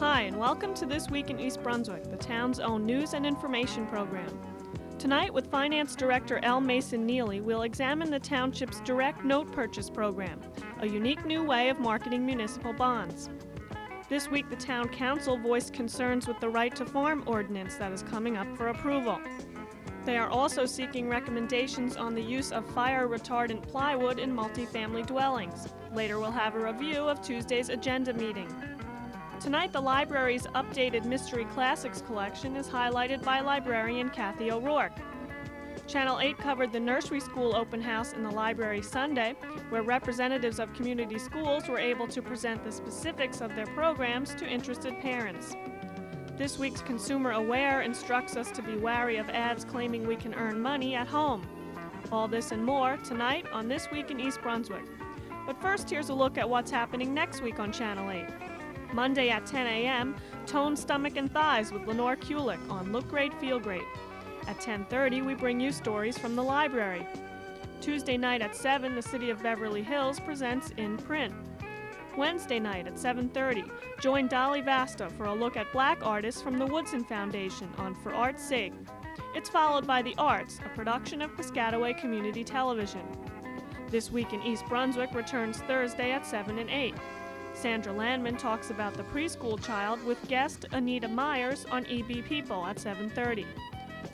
Hi, and welcome to This Week in East Brunswick, the town's own news and information program. Tonight, with Finance Director L. Mason Neeley, we'll examine the township's direct note purchase program, a unique new way of marketing municipal bonds. This week, the town council voiced concerns with the right to farm ordinance that is coming up for approval. They are also seeking recommendations on the use of fire-retardant plywood in multifamily dwellings. Later, we'll have a review of Tuesday's agenda meeting. Tonight, the library's updated Mystery Classics collection is highlighted by librarian Kathy O'Rourke. Channel 8 covered the Nursery School open house in the library Sunday, where representatives of community schools were able to present the specifics of their programs to interested parents. This week's Consumer Aware instructs us to be wary of ads claiming we can earn money at home. All this and more tonight on This Week in East Brunswick. But first, here's a look at what's happening next week on Channel 8. Monday at 10 a.m., Tone, Stomach, and Thighs with Lenore Kulick on Look Great, Feel Great. At 10:30, we bring you stories from the library. Tuesday night at 7, the City of Beverly Hills presents In Print. Wednesday night at 7:30, join Dolly Vasta for a look at Black artists from the Woodson Foundation on For Art's Sake. It's followed by The Arts, a production of Piscataway Community Television. This Week in East Brunswick returns Thursday at 7 and 8. Sandra Landman talks about the preschool child with guest Anita Myers on EB People at 7:30.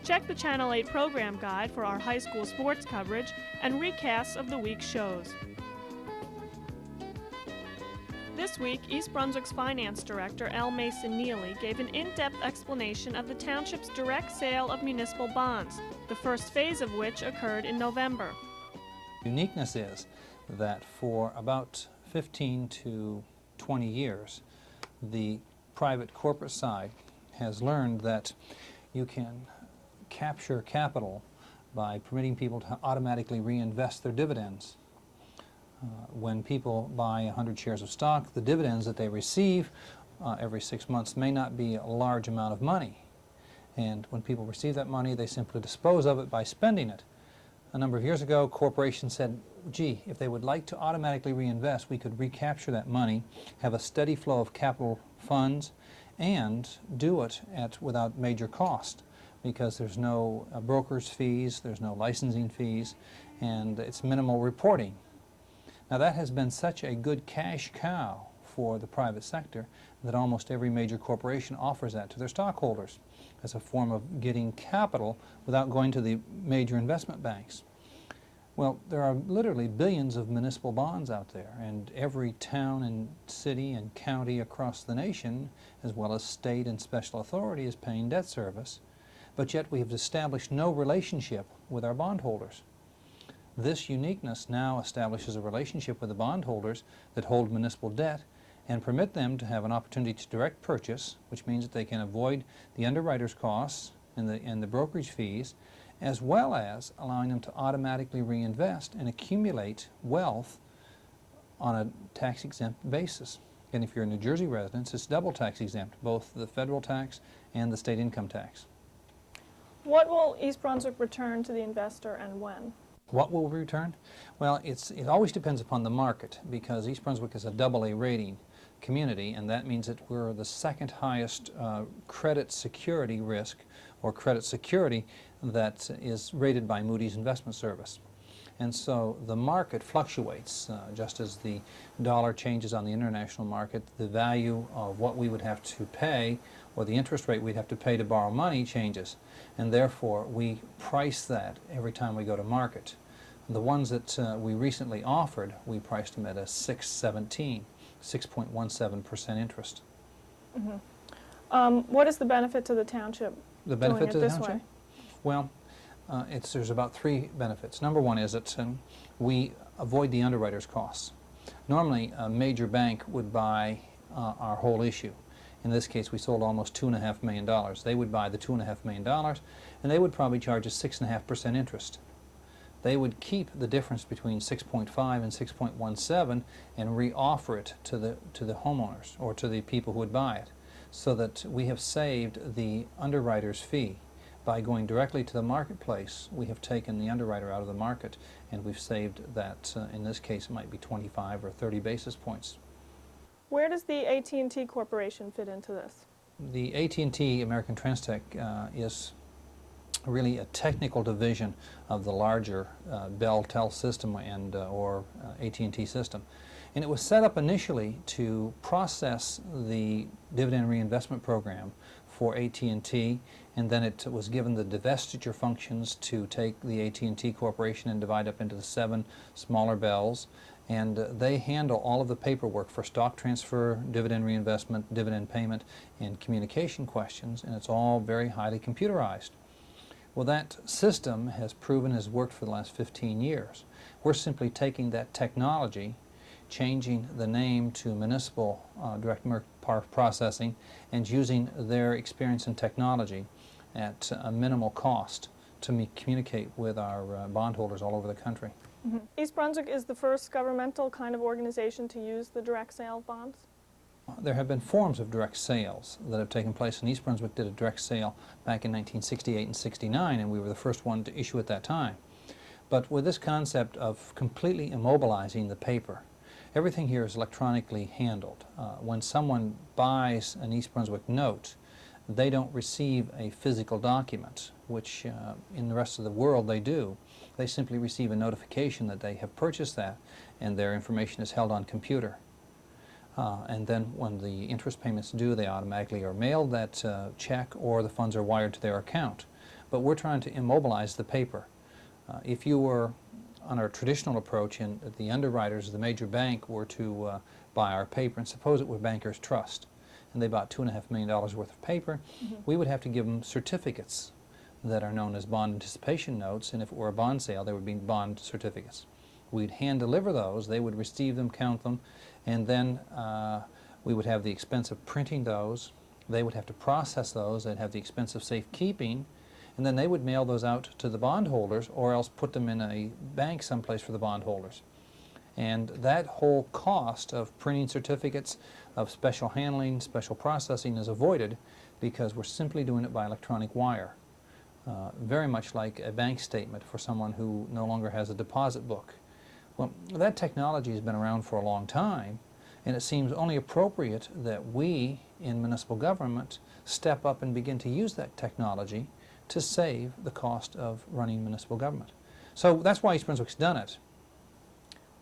Check the Channel 8 program guide for our high school sports coverage and recasts of the week's shows. This week, East Brunswick's Finance Director L. Mason Neeley gave an in-depth explanation of the township's direct sale of municipal bonds, the first phase of which occurred in November. Uniqueness is that for about 15 to 20 years, the private corporate side has learned that you can capture capital by permitting people to automatically reinvest their dividends. When people buy 100 shares of stock, the dividends that they receive every 6 months may not be a large amount of money. And when people receive that money, they simply dispose of it by spending it. A number of years ago, corporations said, gee, if they would like to automatically reinvest, we could recapture that money, have a steady flow of capital funds, and do it without major cost, because there's no broker's fees, there's no licensing fees, and it's minimal reporting. Now that has been such a good cash cow for the private sector that almost every major corporation offers that to their stockholders as a form of getting capital without going to the major investment banks. Well, there are literally billions of municipal bonds out there, and every town and city and county across the nation, as well as state and special authority, is paying debt service, but yet we have established no relationship with our bondholders. This uniqueness now establishes a relationship with the bondholders that hold municipal debt and permit them to have an opportunity to direct purchase, which means that they can avoid the underwriter's costs and the brokerage fees, as well as allowing them to automatically reinvest and accumulate wealth on a tax-exempt basis. And if you're a New Jersey resident, it's double tax-exempt, both the federal tax and the state income tax. What will East Brunswick return to the investor and when? What will we return? Well, it always depends upon the market, because East Brunswick is a AA rating community, and that means that we're the second highest credit security risk or credit security that is rated by Moody's Investment Service. And so the market fluctuates, just as the dollar changes on the international market, the value of what we would have to pay or the interest rate we'd have to pay to borrow money changes. And therefore we price that every time we go to market. The ones that we recently offered, we priced them at a 6.17% interest. Mm-hmm. What is the benefit to the township? The benefit to the township? Way? Well, there's about 3 benefits. Number one is that we avoid the underwriter's costs. Normally, a major bank would buy our whole issue. In this case, we sold almost $2.5 million. They would buy the $2.5 million, and they would probably charge us 6.5% interest. They would keep the difference between 6.5 and 6.17 and re-offer it to the homeowners or to the people who would buy it, so that we have saved the underwriter's fee. By going directly to the marketplace, we have taken the underwriter out of the market, and we've saved that, in this case, it might be 25 or 30 basis points. Where does the AT&T Corporation fit into this? The AT&T American Transtech is really a technical division of the larger Bell-Tel system and or AT&T system. And it was set up initially to process the dividend reinvestment program for AT&T, and then it was given the divestiture functions to take the AT&T Corporation and divide up into the 7 smaller Bells. And they handle all of the paperwork for stock transfer, dividend reinvestment, dividend payment, and communication questions, and it's all very highly computerized. Well, that system has proven has worked for the last 15 years. We're simply taking that technology, changing the name to Municipal Direct Processing, and using their experience in technology at a minimal cost to communicate with our bondholders all over the country. Mm-hmm. East Brunswick is the first governmental kind of organization to use the direct sale of bonds? There have been forms of direct sales that have taken place, and East Brunswick did a direct sale back in 1968 and 69, and we were the first one to issue at that time. But with this concept of completely immobilizing the paper, everything here is electronically handled. When someone buys an East Brunswick note, they don't receive a physical document, which in the rest of the world they do. They simply receive a notification that they have purchased that, and their information is held on computer. And then when the interest payments due, they automatically are mailed that check, or the funds are wired to their account. But we're trying to immobilize the paper. If you were on our traditional approach and the underwriters of the major bank were to buy our paper, and suppose it were Bankers Trust, and they bought $2.5 million worth of paper, we would have to give them certificates that are known as bond anticipation notes, and if it were a bond sale, they would be bond certificates. We'd hand deliver those, they would receive them, count them, and then we would have the expense of printing those. They would have to process those. They'd have the expense of safekeeping, and then they would mail those out to the bondholders, or else put them in a bank someplace for the bondholders. And that whole cost of printing certificates, of special handling, special processing is avoided because we're simply doing it by electronic wire. Very much like a bank statement for someone who no longer has a deposit book. Well, that technology has been around for a long time, and it seems only appropriate that we in municipal government step up and begin to use that technology to save the cost of running municipal government. So that's why East Brunswick's done it.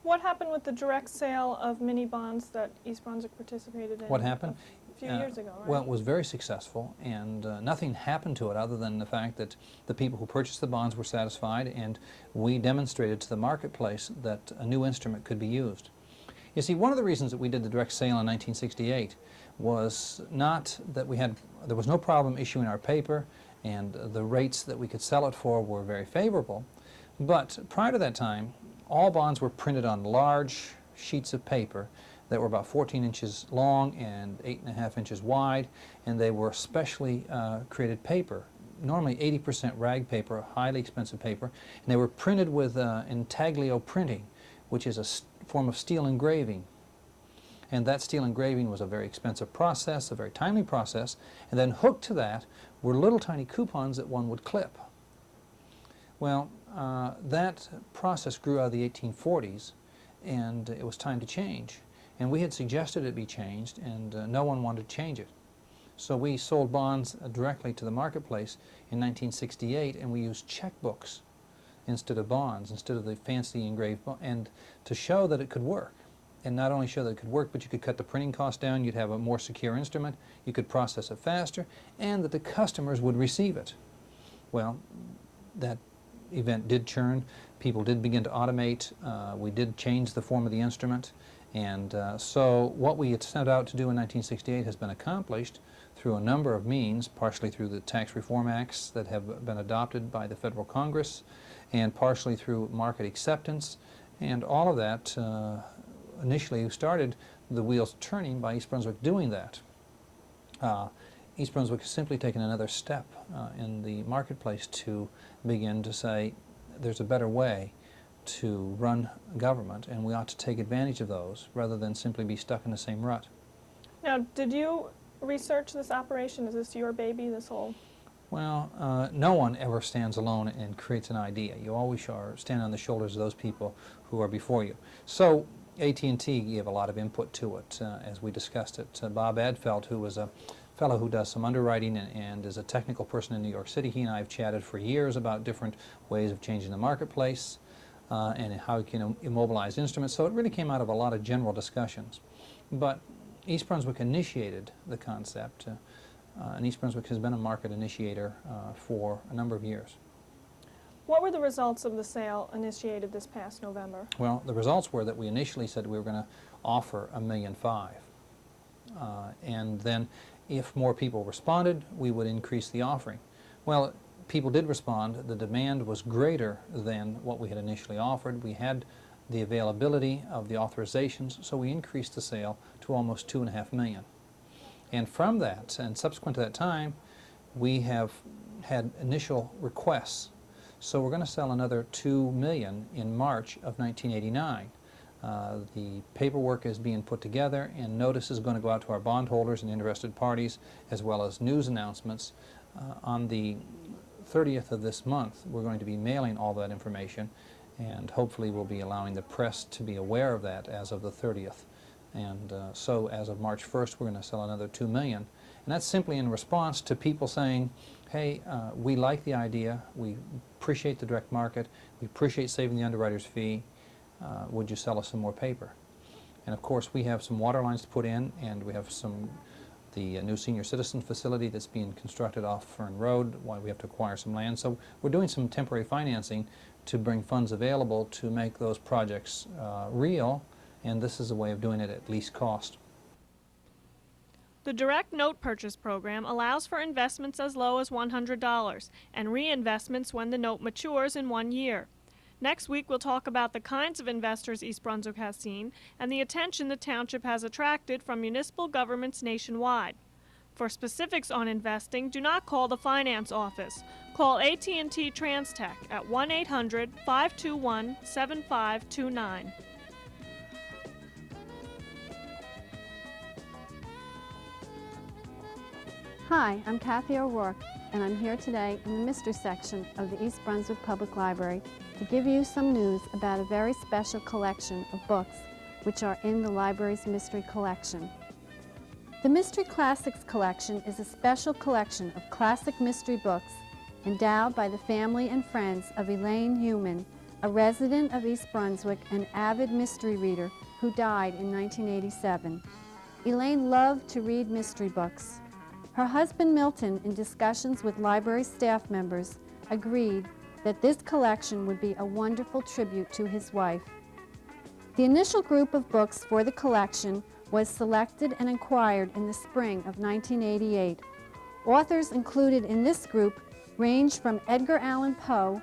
What happened with the direct sale of mini bonds that East Brunswick participated in? What happened? A few years ago, right? Well, it was very successful, and nothing happened to it other than the fact that the people who purchased the bonds were satisfied, and we demonstrated to the marketplace that a new instrument could be used. You see, one of the reasons that we did the direct sale in 1968 was not that there was no problem issuing our paper, and the rates that we could sell it for were very favorable, but prior to that time, all bonds were printed on large sheets of paper that were about 14 inches long and 8.5 inches wide, and they were specially created paper, normally 80% rag paper, highly expensive paper, and they were printed with intaglio printing, which is a form of steel engraving. And that steel engraving was a very expensive process, a very timely process, and then hooked to that were little tiny coupons that one would clip. Well, that process grew out of the 1840s, and it was time to change. And we had suggested it be changed, and no one wanted to change it. So we sold bonds directly to the marketplace in 1968, and we used checkbooks instead of bonds, instead of the fancy engraved bonds, and to show that it could work. And not only show that it could work, but you could cut the printing cost down, you'd have a more secure instrument, you could process it faster, and that the customers would receive it. Well, that event did churn. People did begin to automate. We did change the form of the instrument. And so what we had set out to do in 1968 has been accomplished through a number of means, partially through the tax reform acts that have been adopted by the federal Congress, and partially through market acceptance. And all of that initially started the wheels turning by East Brunswick doing that. East Brunswick has simply taken another step in the marketplace to begin to say there's a better way to run government, and we ought to take advantage of those rather than simply be stuck in the same rut. Now, did you research this operation? Is this your baby, this whole? Well, no one ever stands alone and creates an idea. You always stand on the shoulders of those people who are before you. So AT&T gave a lot of input to it as we discussed it. Bob Adfeld, who was a fellow who does some underwriting and is a technical person in New York City, he and I have chatted for years about different ways of changing the marketplace and how you can immobilize instruments. So it really came out of a lot of general discussions. But East Brunswick initiated the concept, and East Brunswick has been a market initiator for a number of years. What were the results of the sale initiated this past November? Well, the results were that we initially said we were going to offer $1.5 million. And then if more people responded, we would increase the offering. Well, people did respond. The demand was greater than what we had initially offered. We had the availability of the authorizations, so we increased the sale to almost $2.5 million. And from that, and subsequent to that time, we have had initial requests. So we're going to sell another $2 million in March of 1989. The paperwork is being put together, and notice is going to go out to our bondholders and interested parties, as well as news announcements. On the 30th of this month, we're going to be mailing all that information, and hopefully we'll be allowing the press to be aware of that as of the 30th. And so as of March 1st, we're going to sell another $2 million. And that's simply in response to people saying, hey, we like the idea, we appreciate the direct market, we appreciate saving the underwriter's fee, would you sell us some more paper? And of course we have some water lines to put in, and we have the new senior citizen facility that's being constructed off Fern Road, while we have to acquire some land. So we're doing some temporary financing to bring funds available to make those projects real, and this is a way of doing it at least cost. The Direct Note Purchase Program allows for investments as low as $100 and reinvestments when the note matures in 1 year. Next week we'll talk about the kinds of investors East Brunswick has seen and the attention the township has attracted from municipal governments nationwide. For specifics on investing, do not call the finance office. Call AT&T TransTech at 1-800-521-7529. Hi, I'm Kathy O'Rourke, and I'm here today in the Mystery section of the East Brunswick Public Library to give you some news about a very special collection of books which are in the library's Mystery Collection. The Mystery Classics Collection is a special collection of classic mystery books endowed by the family and friends of Elaine Heumann, a resident of East Brunswick and avid mystery reader who died in 1987. Elaine loved to read mystery books. Her husband Milton, in discussions with library staff members, agreed that this collection would be a wonderful tribute to his wife. The initial group of books for the collection was selected and acquired in the spring of 1988. Authors included in this group range from Edgar Allan Poe,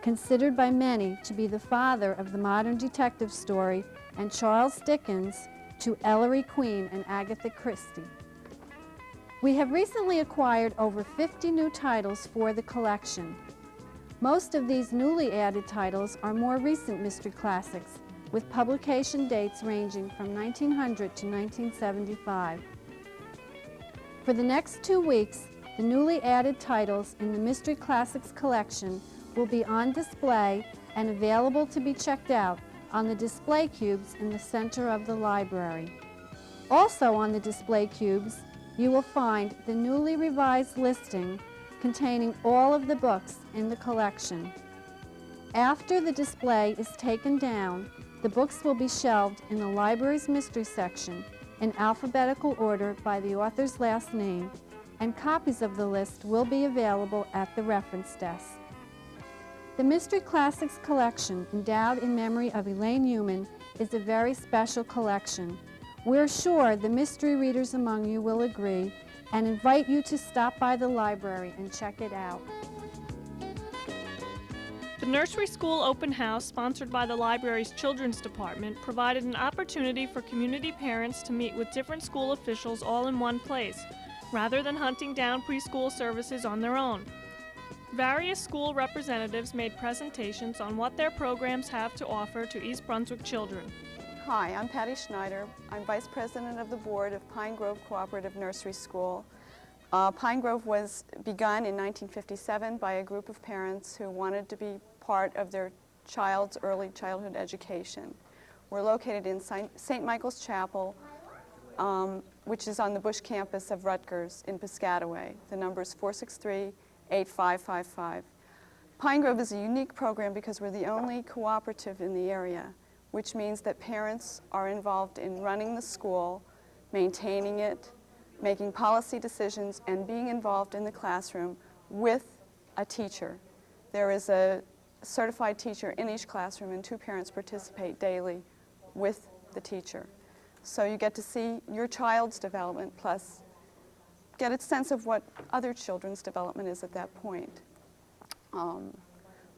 considered by many to be the father of the modern detective story, and Charles Dickens, to Ellery Queen and Agatha Christie. We have recently acquired over 50 new titles for the collection. Most of these newly added titles are more recent mystery classics, with publication dates ranging from 1900 to 1975. For the next 2 weeks, the newly added titles in the Mystery Classics collection will be on display and available to be checked out on the display cubes in the center of the library. Also on the display cubes, you will find the newly revised listing containing all of the books in the collection. After the display is taken down, the books will be shelved in the library's mystery section in alphabetical order by the author's last name, and copies of the list will be available at the reference desk. The Mystery Classics collection, endowed in memory of Elaine Heumann, is a very special collection. We're sure the mystery readers among you will agree and invite you to stop by the library and check it out. The Nursery School Open House, sponsored by the library's Children's Department, provided an opportunity for community parents to meet with different school officials all in one place, rather than hunting down preschool services on their own. Various school representatives made presentations on what their programs have to offer to East Brunswick children. Hi, I'm Patty Schneider. I'm Vice President of the Board of Pine Grove Cooperative Nursery School. Pine Grove was begun in 1957 by a group of parents who wanted to be part of their child's early childhood education. We're located in St. Michael's Chapel, which is on the Bush campus of Rutgers in Piscataway. The number is 463-8555. Pine Grove is a unique program because we're the only cooperative in the area, which means that parents are involved in running the school, maintaining it, making policy decisions, and being involved in the classroom with a teacher. There is a certified teacher in each classroom, and 2 parents participate daily with the teacher. So you get to see your child's development, plus get a sense of what other children's development is at that point.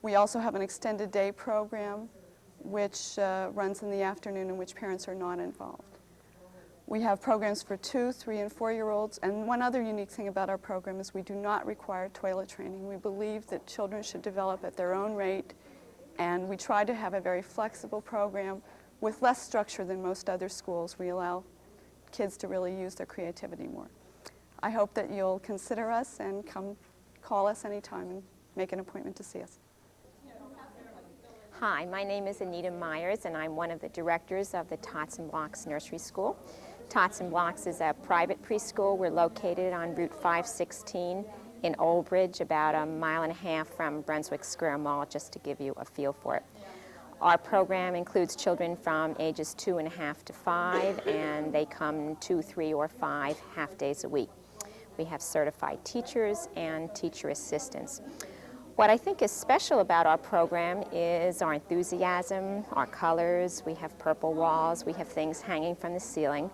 We also have an extended day program which runs in the afternoon, in which parents are not involved. We have programs for 2-, 3-, and 4-year-olds, and one other unique thing about our program is we do not require toilet training. We believe that children should develop at their own rate, and we try to have a very flexible program with less structure than most other schools. We allow kids to really use their creativity more. I hope that you'll consider us and come call us anytime and make an appointment to see us. Hi, my name is Anita Myers, and I'm one of the directors of the Tots and Blocks Nursery School. Tots and Blocks is a private preschool. We're located on Route 516 in Old Bridge, about 1.5 miles from Brunswick Square Mall, just to give you a feel for it. Our program includes children from ages 2.5 to 5, and they come 2, 3, or 5 half days a week. We have certified teachers and teacher assistants. What I think is special about our program is our enthusiasm, our colors. We have purple walls, we have things hanging from the ceiling,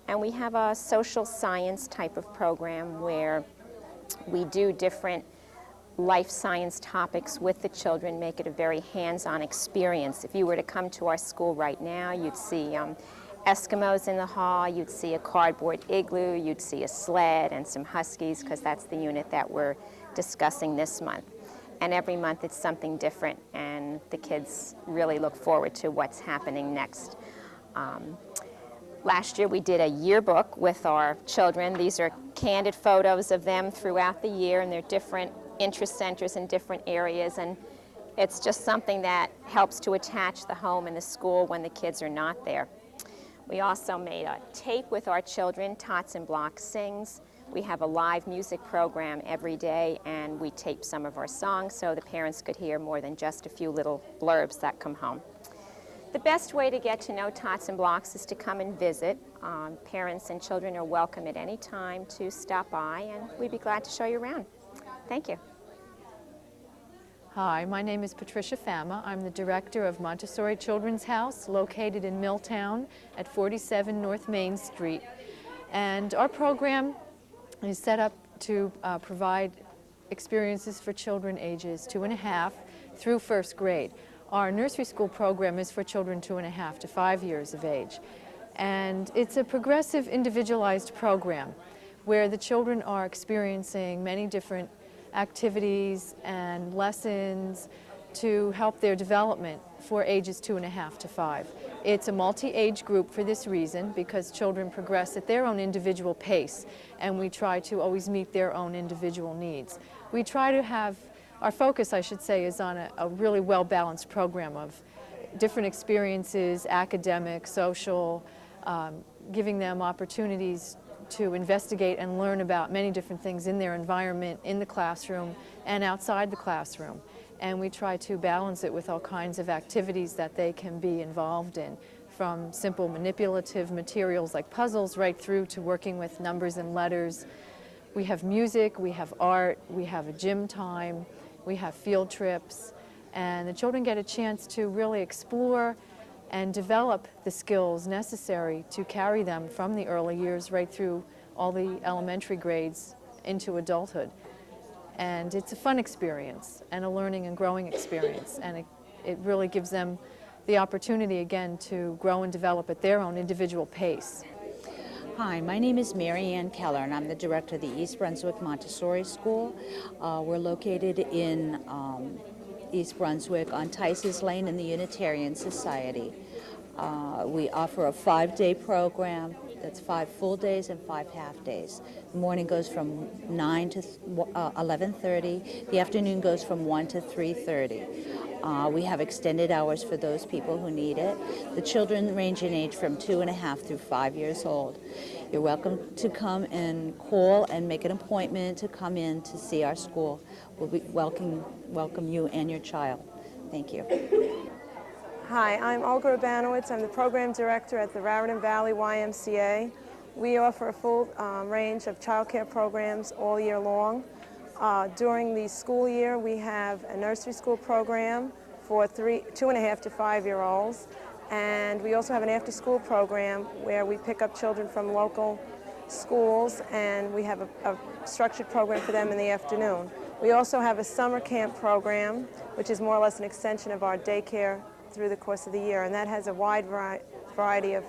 and we have a social science type of program where we do different life science topics with the children, make it a very hands-on experience. If you were to come to our school right now, you'd see Eskimos in the hall, you'd see a cardboard igloo, you'd see a sled and some huskies, because that's the unit that we're discussing this month. And every month it's something different, and the kids really look forward to what's happening next. Last year we did a yearbook with our children. These are candid photos of them throughout the year, and they're different interest centers in different areas, and it's just something that helps to attach the home and the school when the kids are not there. We also made a tape with our children, Tots and Blocks Sings. We have a live music program every day, and we tape some of our songs so the parents could hear more than just a few little blurbs that come home. The best way to get to know Tots and Blocks is to come and visit. Parents and children are welcome at any time to stop by, and we'd be glad to show you around. Thank you. Hi, my name is Patricia Fama. I'm the director of Montessori Children's House, located in Milltown at 47 North Main Street. And our program is set up to provide experiences for children ages 2.5 through 1st grade. Our nursery school program is for children 2.5 to 5 years of age. And it's a progressive, individualized program where the children are experiencing many different activities and lessons to help their development for ages 2.5 to 5. It's a multi-age group for this reason, because children progress at their own individual pace, and we try to always meet their own individual needs. We try to have, our focus, I should say, is on a really well-balanced program of different experiences, academic, social, giving them opportunities to investigate and learn about many different things in their environment, in the classroom, and outside the classroom. And we try to balance it with all kinds of activities that they can be involved in, from simple manipulative materials like puzzles right through to working with numbers and letters. We have music, we have art, we have a gym time, we have field trips, and the children get a chance to really explore and develop the skills necessary to carry them from the early years right through all the elementary grades into adulthood. And it's a fun experience and a learning and growing experience, and it really gives them the opportunity again to grow and develop at their own individual pace. Hi, my name is Mary Ann Keller, and I'm the director of the East Brunswick Montessori School. We're located in East Brunswick on Tice's Lane in the Unitarian Society. We offer a 5-day program. That's 5 full days and 5 half days. The morning goes from 9 to 11:30. The afternoon goes from 1 to 3:30. We have extended hours for those people who need it. The children range in age from 2.5 through 5 years old. You're welcome to come and call and make an appointment to come in to see our school. We'll be welcome you and your child. Thank you. Hi, I'm Olga Rabanowitz. I'm the program director at the Raritan Valley YMCA. We offer a full range of child care programs all year long. During the school year, we have a nursery school program for 2.5 to 5-year-olds, and we also have an after-school program where we pick up children from local schools, and we have a structured program for them in the afternoon. We also have a summer camp program, which is more or less an extension of our daycare through the course of the year, and that has a wide variety of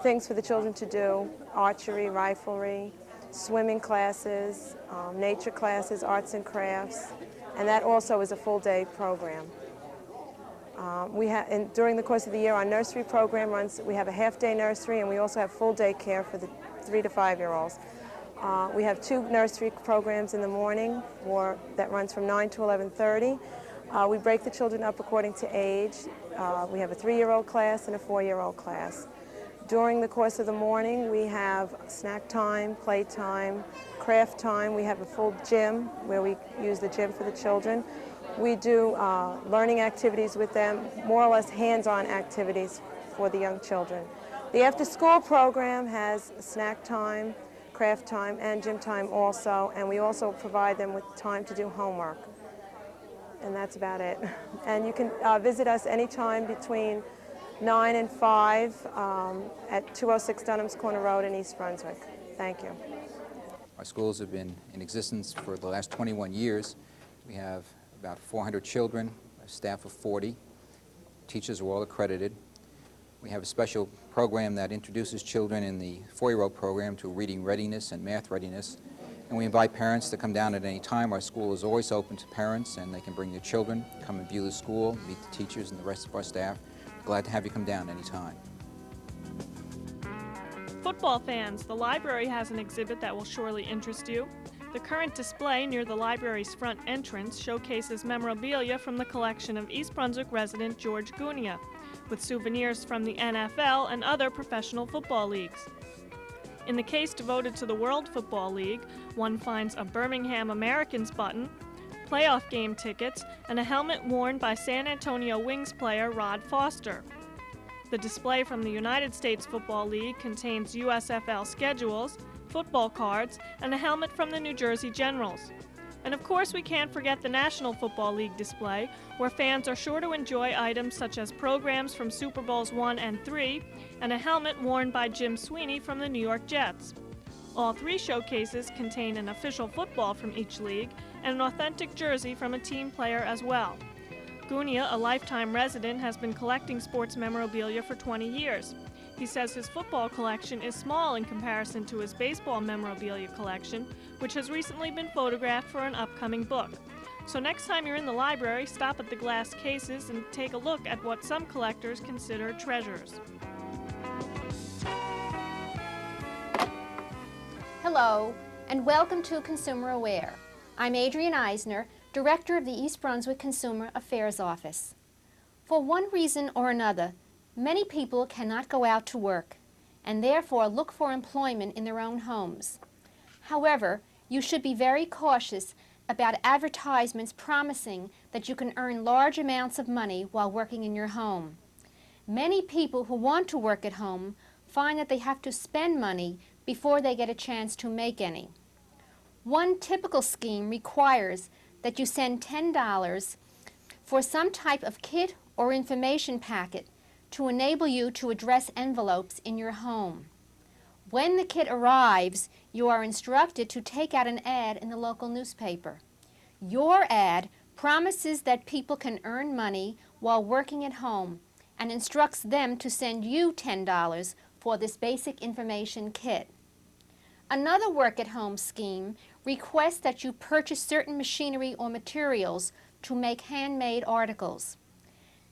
things for the children to do: archery, riflery, swimming classes, nature classes, arts and crafts, and that also is a full-day program. During the course of the year, our nursery program runs. We have a half-day nursery, and we also have full-day care for the 3 to 5-year-olds. We have 2 nursery programs in the morning that runs from 9 to 11:30. We break the children up according to age. We have a 3-year-old class and a 4-year-old class. During the course of the morning, we have snack time, play time, craft time. We have a full gym where we use the gym for the children. We do learning activities with them, more or less hands-on activities for the young children. The after-school program has snack time, craft time, and gym time also, and we also provide them with time to do homework. And that's about it. And you can visit us anytime between 9 and 5 at 206 Dunham's Corner Road in East Brunswick. Thank you. Our schools have been in existence for the last 21 years. We have about 400 children, a staff of 40. Teachers are all accredited. We have a special program that introduces children in the 4-year-old program to reading readiness and math readiness. And we invite parents to come down at any time. Our school is always open to parents, and they can bring their children, come and view the school, meet the teachers and the rest of our staff. Glad to have you come down anytime. Football fans, the library has an exhibit that will surely interest you. The current display near the library's front entrance showcases memorabilia from the collection of East Brunswick resident George Gunia, with souvenirs from the NFL and other professional football leagues. In the case devoted to the World Football League, one finds a Birmingham Americans button, playoff game tickets, and a helmet worn by San Antonio Wings player Rod Foster. The display from the United States Football League contains USFL schedules, football cards, and a helmet from the New Jersey Generals. And of course, we can't forget the National Football League display, where fans are sure to enjoy items such as programs from Super Bowls I and III, and a helmet worn by Jim Sweeney from the New York Jets. All 3 showcases contain an official football from each league and an authentic jersey from a team player as well. Gunia, a lifetime resident, has been collecting sports memorabilia for 20 years. He says his football collection is small in comparison to his baseball memorabilia collection, which has recently been photographed for an upcoming book. So next time you're in the library, stop at the glass cases and take a look at what some collectors consider treasures. Hello, and welcome to Consumer Aware. I'm Adrienne Eisner, Director of the East Brunswick Consumer Affairs Office. For one reason or another, many people cannot go out to work and therefore look for employment in their own homes. However, you should be very cautious about advertisements promising that you can earn large amounts of money while working in your home. Many people who want to work at home find that they have to spend money before they get a chance to make any. One typical scheme requires that you send $10 for some type of kit or information packet to enable you to address envelopes in your home. When the kit arrives, you are instructed to take out an ad in the local newspaper. Your ad promises that people can earn money while working at home and instructs them to send you $10 for this basic information kit. Another work-at-home scheme requests that you purchase certain machinery or materials to make handmade articles.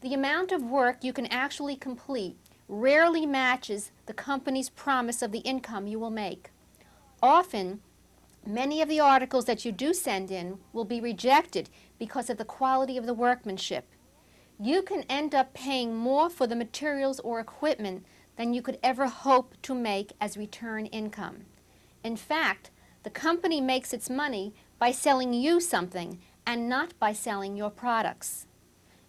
The amount of work you can actually complete rarely matches the company's promise of the income you will make. Often, Many of the articles that you do send in will be rejected because of the quality of the workmanship. You can end up paying more for the materials or equipment than you could ever hope to make as return income. In fact, the company makes its money by selling you something and not by selling your products.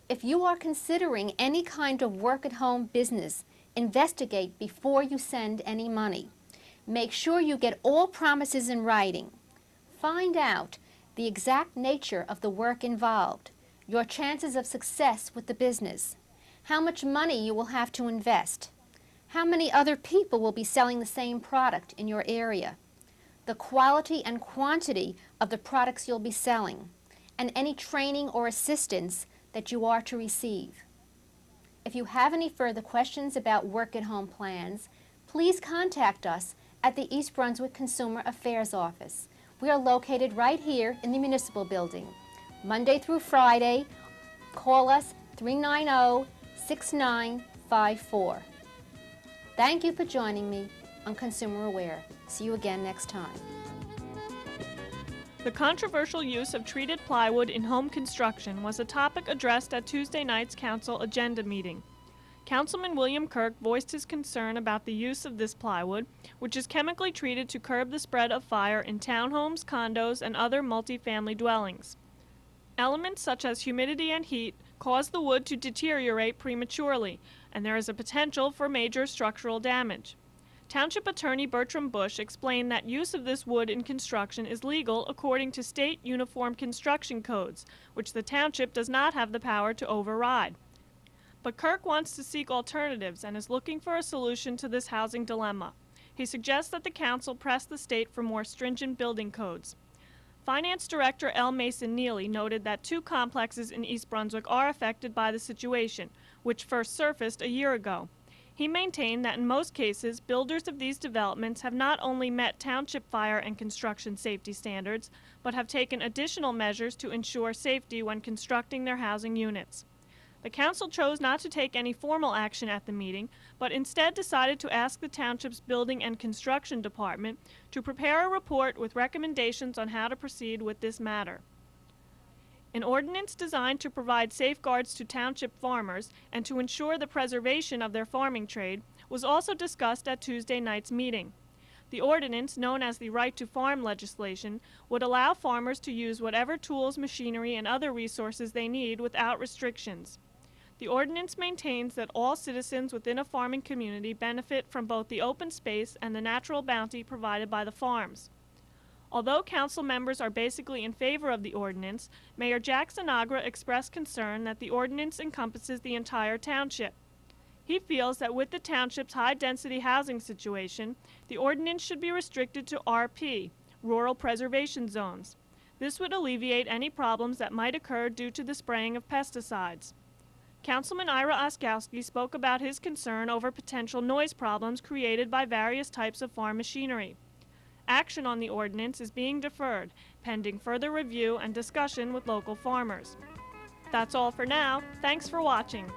If you are considering any kind of work-at-home business, investigate before you send any money. Make sure you get all promises in writing. Find out the exact nature of the work involved, your chances of success with the business, how much money you will have to invest, how many other people will be selling the same product in your area, the quality and quantity of the products you'll be selling, and any training or assistance that you are to receive. If you have any further questions about work-at-home plans, please contact us at the East Brunswick Consumer Affairs Office. We are located right here in the Municipal Building. Monday through Friday, call us 390-6954. Thank you for joining me on Consumer Aware. See you again next time. The controversial use of treated plywood in home construction was a topic addressed at Tuesday night's council agenda meeting. Councilman William Kirk voiced his concern about the use of this plywood, which is chemically treated to curb the spread of fire in townhomes, condos, and other multifamily dwellings. Elements such as humidity and heat cause the wood to deteriorate prematurely, and there is a potential for major structural damage. Township Attorney Bertram Bush explained that use of this wood in construction is legal according to state uniform construction codes, which the township does not have the power to override. But Kirk wants to seek alternatives and is looking for a solution to this housing dilemma. He suggests that the council press the state for more stringent building codes. Finance Director L. Mason Neeley noted that 2 complexes in East Brunswick are affected by the situation, which first surfaced a year ago. He maintained that in most cases, builders of these developments have not only met township fire and construction safety standards, but have taken additional measures to ensure safety when constructing their housing units. The council chose not to take any formal action at the meeting, but instead decided to ask the township's Building and Construction Department to prepare a report with recommendations on how to proceed with this matter. An ordinance designed to provide safeguards to township farmers and to ensure the preservation of their farming trade was also discussed at Tuesday night's meeting. The ordinance, known as the Right to Farm legislation, would allow farmers to use whatever tools, machinery, and other resources they need without restrictions. The ordinance maintains that all citizens within a farming community benefit from both the open space and the natural bounty provided by the farms. Although council members are basically in favor of the ordinance, Mayor Jack Sinagra expressed concern that the ordinance encompasses the entire township. He feels that with the township's high-density housing situation, the ordinance should be restricted to RP, Rural Preservation Zones. This would alleviate any problems that might occur due to the spraying of pesticides. Councilman Ira Oskowski spoke about his concern over potential noise problems created by various types of farm machinery. Action on the ordinance is being deferred, pending further review and discussion with local farmers. That's all for now. Thanks for watching.